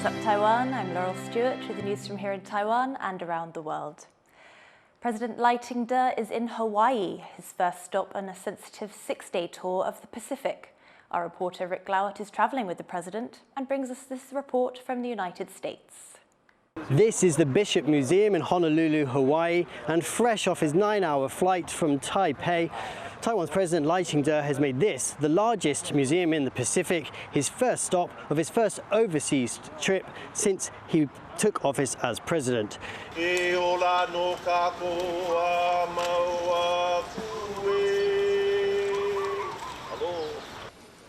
What's up, Taiwan? I'm Laurel Stewart with the news from here in Taiwan and around the world. President Lai Ching-te is in Hawaii, his first stop on a sensitive 6-day tour of the Pacific. Our reporter Rick Glauert is travelling with the president and brings us this report from the United States. This is the Bishop Museum in Honolulu, Hawaii, and fresh off his 9-hour flight from Taipei, Taiwan's President Lai Ching-te has made this the largest museum in the Pacific, his first stop of his first overseas trip since he took office as president.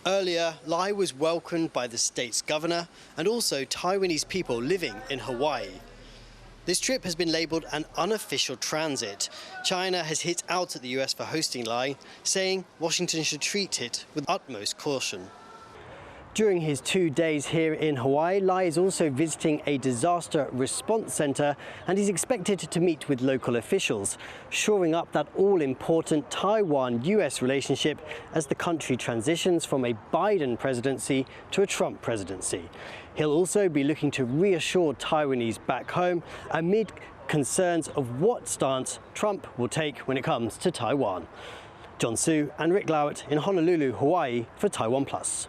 Earlier, Lai was welcomed by the state's governor and also Taiwanese people living in Hawaii. This trip has been labelled an unofficial transit. China has hit out at the US for hosting Lai, saying Washington should treat it with utmost caution. During his 2 days here in Hawaii, Lai is also visiting a disaster response centre and he's expected to meet with local officials, shoring up that all-important Taiwan-US relationship as the country transitions from a Biden presidency to a Trump presidency. He'll also be looking to reassure Taiwanese back home amid concerns of what stance Trump will take when it comes to Taiwan. John Su and Rick Glauert in Honolulu, Hawaii for TaiwanPlus.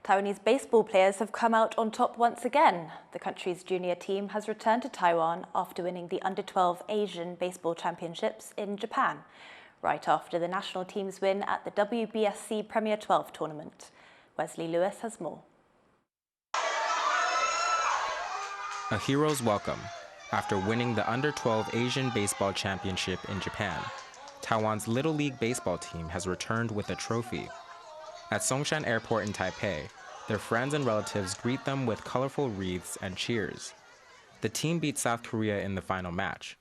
Taiwanese baseball players have come out on top once again. The country's junior team has returned to Taiwan after winning the Under-12 Asian Baseball Championships in Japan, right after the national team's win at the WBSC Premier 12 tournament. Wesley Lewis has more. A hero's welcome. After winning the Under-12 Asian Baseball Championship in Japan, Taiwan's Little League baseball team has returned with a trophy. At Songshan Airport in Taipei, their friends and relatives greet them with colorful wreaths and cheers. The team beat South Korea in the final match.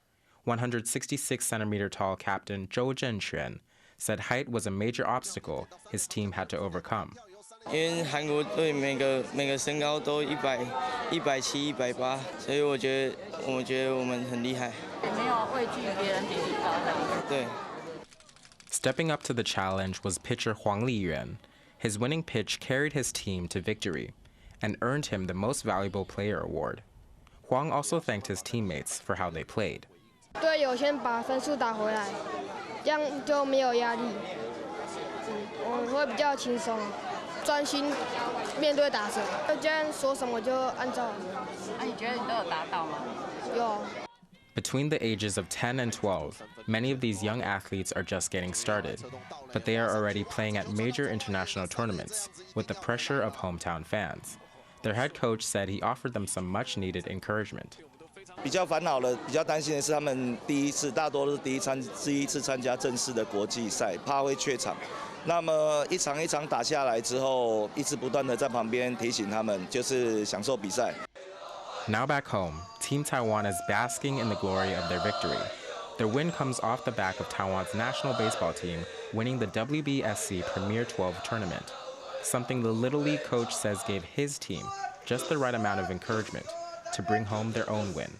166-centimeter tall captain Zhou Zhenquan said height was a major obstacle his team had to overcome. 因为韩国队每个身高都170、180，所以我觉得我们很厉害。没有畏惧别人比你高的。对。Stepping up to the challenge was pitcher Huang Liyuan. His winning pitch carried his team to victory and earned him the Most Valuable Player award. Huang also thanked his teammates for how they played. 队友先把分数打回来，这样就没有压力，我会比较轻松，专心面对打者。教练说什么就按照。那你觉得你都有达到吗？有。Between the ages of 10 and 12, many of these young athletes are just getting started, but they are already playing at major international tournaments with the pressure of hometown fans. Their head coach said he offered them some much-needed encouragement. 比较烦恼的、比较担心的是，他们大多都是第一次参加正式的国际赛，怕会缺场。那么一场一场打下来之后，一直不断的在旁边提醒他们，就是享受比赛。 Now back home, Team Taiwan is basking in the glory of their victory. Their win comes off the back of Taiwan's national baseball team winning the WBSC Premier 12 tournament, something the Little League coach says gave his team just the right amount of encouragement to bring home their own win.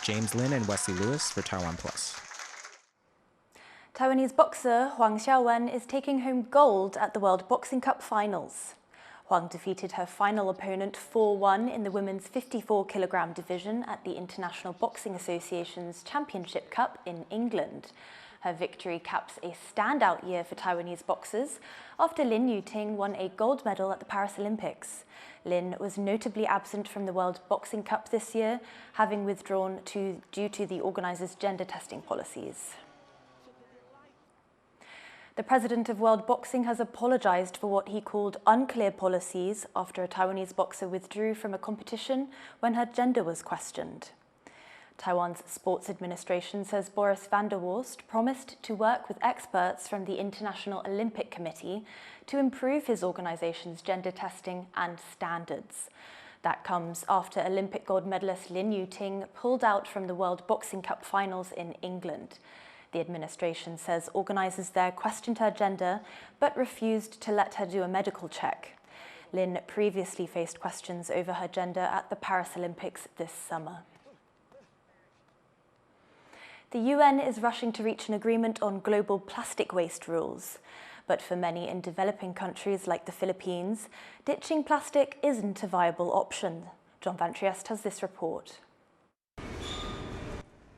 James Lin and Wesley Lewis for TaiwanPlus. Taiwanese boxer Huang Hsiao-wen is taking home gold at the World Boxing Cup finals. Huang defeated her final opponent 4-1 in the women's 54-kilogram division at the International Boxing Association's Championship Cup in England. Her victory caps a standout year for Taiwanese boxers after Lin Yuting won a gold medal at the Paris Olympics. Lin was notably absent from the World Boxing Cup this year, having withdrawn due to the organisers' gender testing policies. The president of World Boxing has apologised for what he called unclear policies after a Taiwanese boxer withdrew from a competition when her gender was questioned. Taiwan's sports administration says Boris van der Worst promised to work with experts from the International Olympic Committee to improve his organisation's gender testing and standards. That comes after Olympic gold medalist Lin Yuting pulled out from the World Boxing Cup finals in England. The administration says organisers there questioned her gender but refused to let her do a medical check. Lin previously faced questions over her gender at the Paris Olympics this summer. The UN is rushing to reach an agreement on global plastic waste rules. But for many in developing countries like the Philippines, ditching plastic isn't a viable option. John Van Trieste has this report.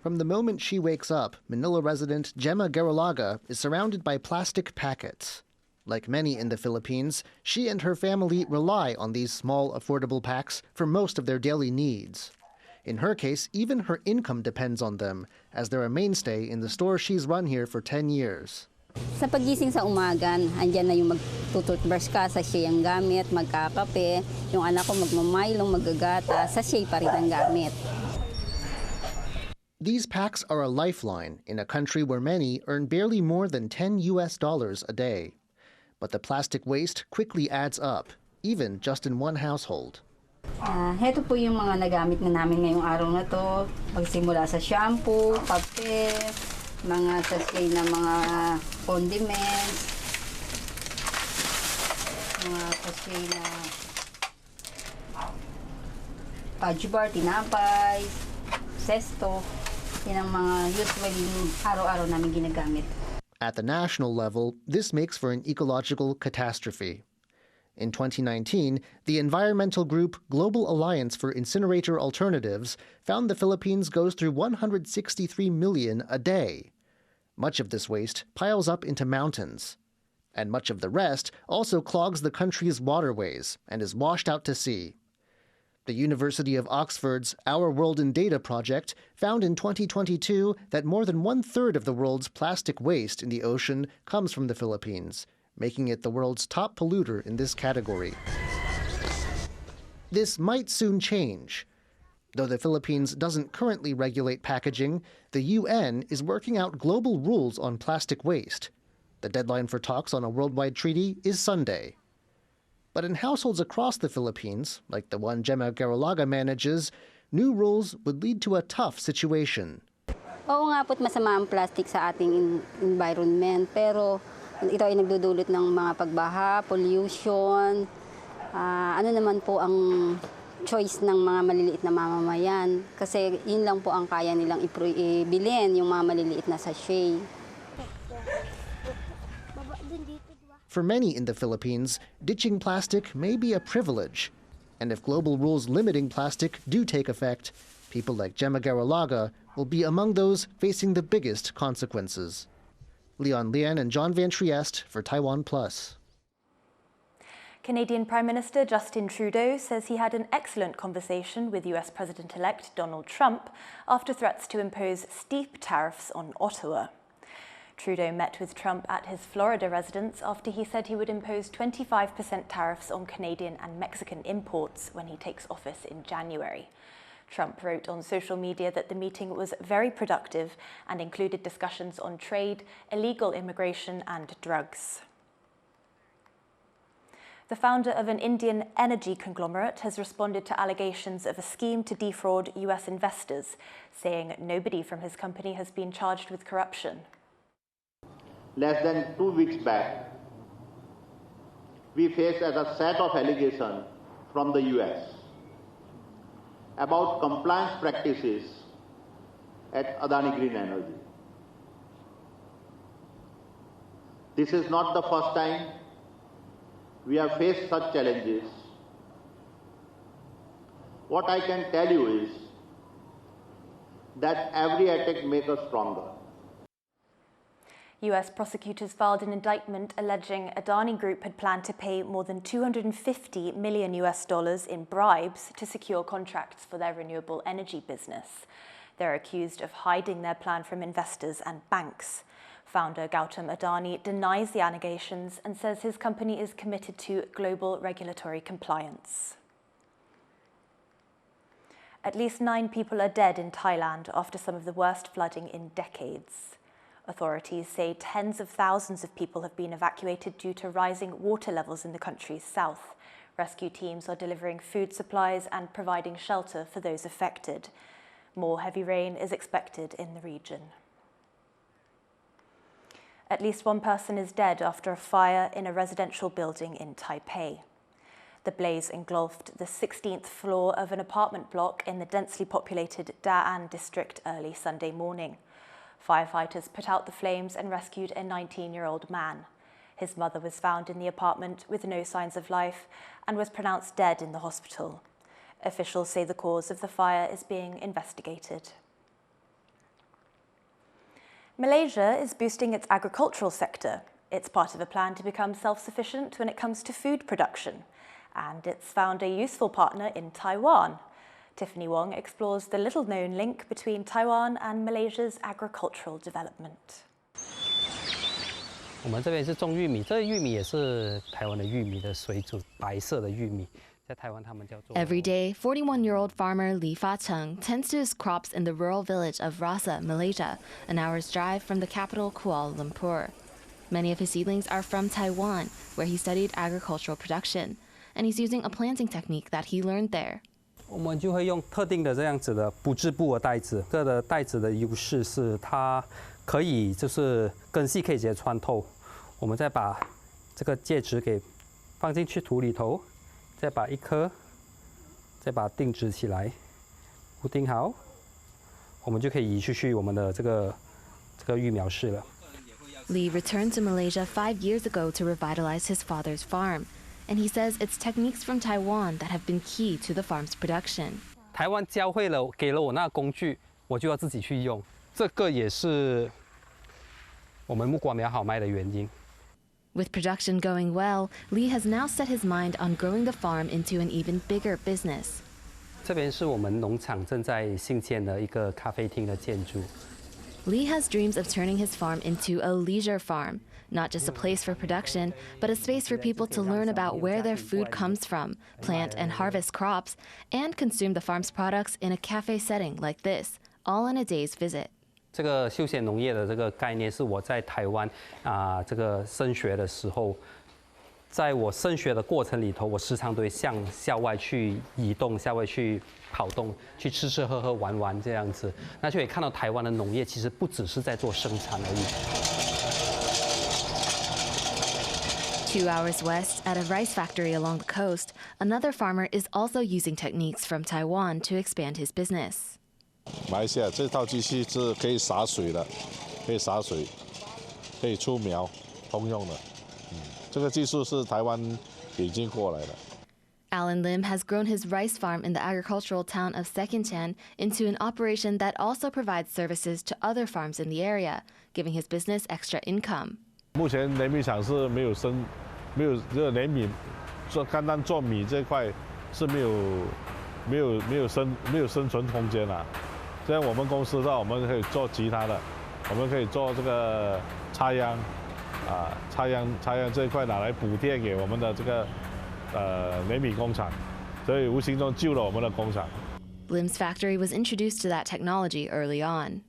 From the moment she wakes up, Manila resident Gemma Garalaga is surrounded by plastic packets. Like many in the Philippines, she and her family rely on these small, affordable packs for most of their daily needs. In her case, even her income depends on them, as they're a mainstay in the store she's run here for 10 years. Sa pagising sa umagan, andyan na yung magtututbrush ka, sachet ang gamit, magkakape. Yung anak ko magmamaylong, magagata, sachet pa rin ang gamit. These packs are a lifeline in a country where many earn barely more than $10 a day. But the plastic waste quickly adds up, even just in one household. Heto po yung mga nagamit na namin ngayong araw na to. Pagsimula sa shampoo, kape, mga sachet na mga condiments, mga sachet na fudge bar, tinapay, sesto. Yan ang mga usually araw-araw namin ginagamit. At the national level, this makes for an ecological catastrophe. In 2019, the environmental group Global Alliance for Incinerator Alternatives found the Philippines goes through 163 million a day. Much of this waste piles up into mountains, and much of the rest also clogs the country's waterways and is washed out to sea. The University of Oxford's Our World in Data project found in 2022 that more than one-third of the world's plastic waste in the ocean comes from the Philippines, making it the world's top polluter in this category. This might soon change. Though the Philippines doesn't currently regulate packaging, the UN is working out global rules on plastic waste. The deadline for talks on a worldwide treaty is Sunday. But in households across the Philippines, like the one Gemma Garalaga manages, new rules would lead to a tough situation. Oo nga po't masama ang plastic sa ating environment, pero ito ay nagdudulot ng mga pagbaha, pollution. Ano naman po ang choice ng mga maliliit na mamamayan? Kasi yun lang po ang kaya nilang ibilin, yung mga maliliit na sachet. For many in the Philippines, ditching plastic may be a privilege. And if global rules limiting plastic do take effect, people like Gemma Garalaga will be among those facing the biggest consequences. Leon Lian and John Van Trieste for TaiwanPlus. Canadian Prime Minister Justin Trudeau says he had an excellent conversation with US President-elect Donald Trump after threats to impose steep tariffs on Ottawa. Trudeau met with Trump at his Florida residence after he said he would impose 25% tariffs on Canadian and Mexican imports when he takes office in January. Trump wrote on social media that the meeting was very productive and included discussions on trade, illegal immigration and drugs. The founder of an Indian energy conglomerate has responded to allegations of a scheme to defraud US investors, saying nobody from his company has been charged with corruption. Less than 2 weeks back, we faced a set of allegations from the US about compliance practices at Adani Green Energy. This is not the first time we have faced such challenges. What I can tell you is that every attack makes us stronger. US prosecutors filed an indictment alleging Adani Group had planned to pay more than $250 million in bribes to secure contracts for their renewable energy business. They're accused of hiding their plan from investors and banks. Founder Gautam Adani denies the allegations and says his company is committed to global regulatory compliance. At least 9 people are dead in Thailand after some of the worst flooding in decades. Authorities say tens of thousands of people have been evacuated due to rising water levels in the country's south. Rescue teams are delivering food supplies and providing shelter for those affected. More heavy rain is expected in the region. At least 1 person is dead after a fire in a residential building in Taipei. The blaze engulfed the 16th floor of an apartment block in the densely populated Da'an district early Sunday morning. Firefighters put out the flames and rescued a 19-year-old man. His mother was found in the apartment with no signs of life and was pronounced dead in the hospital. Officials say the cause of the fire is being investigated. Malaysia is boosting its agricultural sector. It's part of a plan to become self-sufficient when it comes to food production. And it's found a useful partner in Taiwan. Tiffany Huang explores the little-known link between Taiwan and Malaysia's agricultural development. 我们这边是种玉米，这个玉米也是台湾的玉米的水煮白色的玉米，在台湾他们叫做。Every day, 41-year-old farmer Li Fa-cheng tends to his crops in the rural village of Rasa, Malaysia, an hour's drive from the capital Kuala Lumpur. Many of his seedlings are from Taiwan, where he studied agricultural production, and he's using a planting technique that he learned there. 我们就会用特定的这样子的不织布的袋子，这个袋子的优势是它可以就是根系可以直接穿透。我们再把这个介质给放进去土里头，再把一颗，再把它定植起来，固定好，我们就可以移出去我们的这个育苗室了。Lee returned to Malaysia 5 years ago to revitalize his father's farm, and he says it's techniques from Taiwan that have been key to the farm's production. 台湾教会了，给了我那个工具，我就要自己去用。这个也是我们木瓜苗好卖的原因。With production going well, Lee has now set his mind on growing the farm into an even bigger business. 这边是我们农场正在兴建的一个咖啡厅的建筑。Lee has dreams of turning his farm into a leisure farm, not just a place for production, but a space for people to learn about where their food comes from, plant and harvest crops, and consume the farm's products in a cafe setting like this, all in a day's visit. 这个休闲农业的这个概念是我在台湾这个升学的时候，在我升学的过程里头，我时常都会向校外去移动，校外去跑动，去吃吃喝喝玩玩这样子，那就可以看到台湾的农业其实不只是在做生产而已。2 hours west, at a rice factory along the coast, another farmer is also using techniques from Taiwan to expand his business. 马来西亚这套机器是可以洒水的，可以洒水，可以出苗，通用的。这个技术是台湾引进过来的。Alan Lim has grown his rice farm in the agricultural town of Sekinchan into an operation that also provides services to other farms in the area, giving his business extra income. 目前碾米厂是没有这个碾米，单单做米这块是没有生存空间啦。虽然我们公司的话，我们可以做其他的，我们可以做这个插秧，插秧这一块拿来补贴给我们的这个碾米工厂，所以无形中救了我们的工厂。Lim's factory was introduced to that technology early on.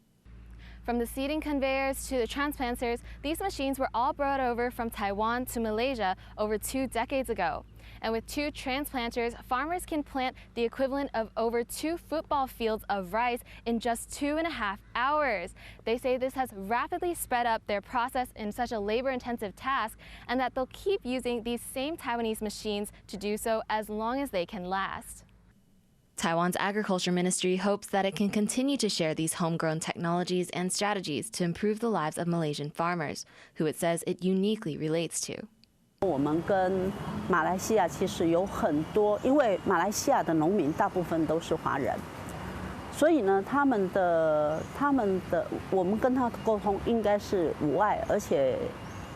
From the seeding conveyors to the transplanters, these machines were all brought over from Taiwan to Malaysia over 2 decades ago. And with 2 transplanters, farmers can plant the equivalent of over 2 football fields of rice in just 2.5 hours. They say this has rapidly sped up their process in such a labor-intensive task, and that they'll keep using these same Taiwanese machines to do so as long as they can last. Taiwan's agriculture ministry hopes that it can continue to share these homegrown technologies and strategies to improve the lives of Malaysian farmers, who it says it uniquely relates to. 我们跟马来西亚其实有很多，因为马来西亚的农民大部分都是华人，所以呢，他们的我们跟他沟通应该是无碍，而且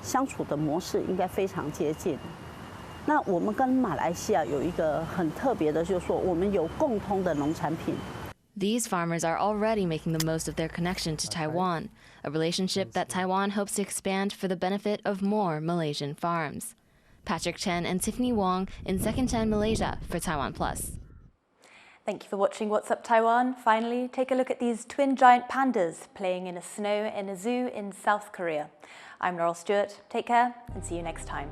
相处的模式应该非常接近。那我们跟马来西亚有一个很特别的，就是说我们有共通的农产品。These farmers are already making the most of their connection to Taiwan, a relationship that Taiwan hopes to expand for the benefit of more Malaysian farms. Patrick Chen and Tiffany Huang in Sekinchan, Malaysia for TaiwanPlus. Thank you for watching What's Up Taiwan. Finally, take a look at these twin giant pandas playing in a snow in a zoo in South Korea. I'm Laurel Stewart. Take care and see you next time.